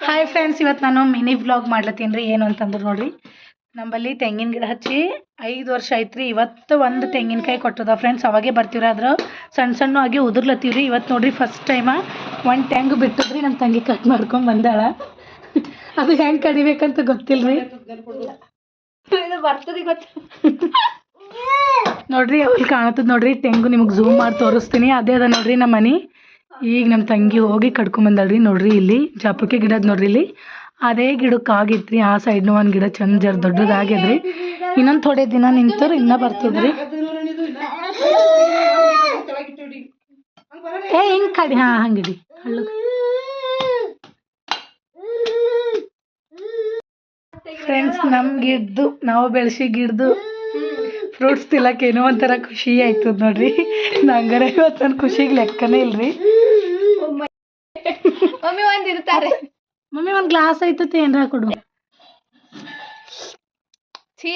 Hi friends, ಇವತ್ತು ನಾನು mini vlog ಮಾಡ್ಲತ್ತೀನಿ ರೀ. ಏನು ಅಂತಂದ್ರೆ ನೋಡ್ರಿ, ನಮ್ಮಲ್ಲಿ ತೆಂಗಿನ ಗಿಡ ಹಚ್ಚಿ 5 ವರ್ಷ ಆಯ್ತು ರೀ. ಇವತ್ತು ಒಂದು ತೆಂಗಿನಕಾಯಿ ಕೊಟ್ಟದ ಫ್ರೆಂಡ್ಸ್. ಅವಾಗೆ ಬರ್ತೀವ್ರಿ, ಆದ್ರೆ ಸಣ್ಣ ಸಣ್ಣ ಆಗಿ ಉದುರ್ಲತ್ತೀವ್ರಿ. ಇವತ್ತು ನೋಡ್ರಿ ಫಸ್ಟ್ ಟೈಮ ಒಂದು ತೆಂಗು ಬಿಟ್ಟಿದ್ರಿ. ನಮ್ಮ ತಂಗಿ ಕಟ್ ಮಾಡ್ಕೊಂಡು ಬಂದಾಳ. ಅದು ಹೆಂಗೆ ಕಡಿಬೇಕಂತ ಗೊತ್ತಿಲ್ಲ ರೀ. ಬರ್ತದೆ ಗೊತ್ತು ನೋಡ್ರಿ, ಅಲ್ಲಿ ಕಾಣತ್ತದ ನೋಡ್ರಿ ತೆಂಗು. ನಿಮಗೆ ಝೂಮ್ ಮಾಡಿ ತೋರಿಸ್ತೀನಿ. ಅದೇ ಅದ ನೋಡ್ರಿ ನಮ್ಮ ಮನೆ. ಈಗ ನಮ್ಮ ತಂಗಿ ಹೋಗಿ ಕಡ್ಕೊಂಬಂದಳ್ರಿ. ನೋಡ್ರಿ ಇಲ್ಲಿ ಜಾಪುಕೆ ಗಿಡದ ನೋಡ್ರಿ, ಇಲ್ಲಿ ಅದೇ ಗಿಡಕ್ಕೆ ಆಗಿತ್ರಿ. ಆ ಸೈಡ್ನು ಒಂದು ಗಿಡ ಚಂದ ಜರ ದೊಡ್ಡದಾಗ್ಯದ್ರಿ. ಇನ್ನೊಂದು ಥೋಡೆ ದಿನ ನಿಂತರು ಇನ್ನೂ ಬರ್ತಿದ್ರಿ. ಹಿಂಗೆ ಕಡಿ, ಹಾಂ ಹಂಗಿಡಿ ಹಳ್ಳು. ಫ್ರೆಂಡ್ಸ್, ನಮ್ಮ ಗಿಡದ್ದು ನಾವು ಬೆಳೆಸಿ ಗಿಡದ್ದು ಫ್ರೂಟ್ಸ್ ತಿನ್ನಕ್ಕೆ ಏನೋ ಒಂಥರ ಖುಷಿ ಆಯ್ತದ ನೋಡ್ರಿ. ನಂಗರ ಇವತ್ತು ನನ್ನ ಖುಷಿಗೆ ಲೆಕ್ಕನೇ ಇಲ್ರಿ. ಮಮ್ಮಿ ಒಂದ್ ಇರ್ತಾರೆ. ಮಮ್ಮಿ ಒಂದು ಗ್ಲಾಸ್ ಐತತೆ ಏನ್ರ ಕೊಡು. ಛೀ,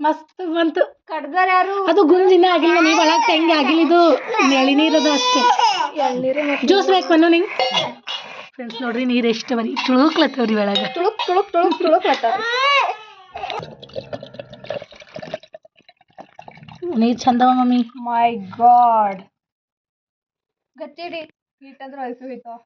ಮಸ್ತ್ ಬಂತು. ಕಡ್ದಾರ ಯಾರು? ಅದು ಗುಂಜಿನ ಆಗಿಲ್ಲ, ನೀವು ಒಳಗೆ ತೆಂಗಿ ಆಗಿಲ್ಲ. ಇದು ಎಳಿನೀರದ ಅಷ್ಟೇ. ಜ್ಯೂಸ್ ಬೇಕು ಬನ್ನು ನಿಂಗೆ. ಫ್ರೆಂಡ್ಸ್ ನೋಡ್ರಿ, ನೀರು ಎಷ್ಟು ಬರೀ ತುಳುಕ್ಲತ್ತವ್ರಿ ಒಳಗೆ. ತುಳುಕ್ ತುಳುಕ್ ತುಳುಕ್ ತುಳುಕ್ ಬರ್ತಾವ. ನೀರು ಚಂದವ ಮಮ್ಮಿ. ಮೈ ಗಾಡ್, ಗಚ್ಚಿಡಿ ಇಟ್ಟಂದ್ರೆ ಅಲ್ಪಿ ಹೋಯ್ತಾವ.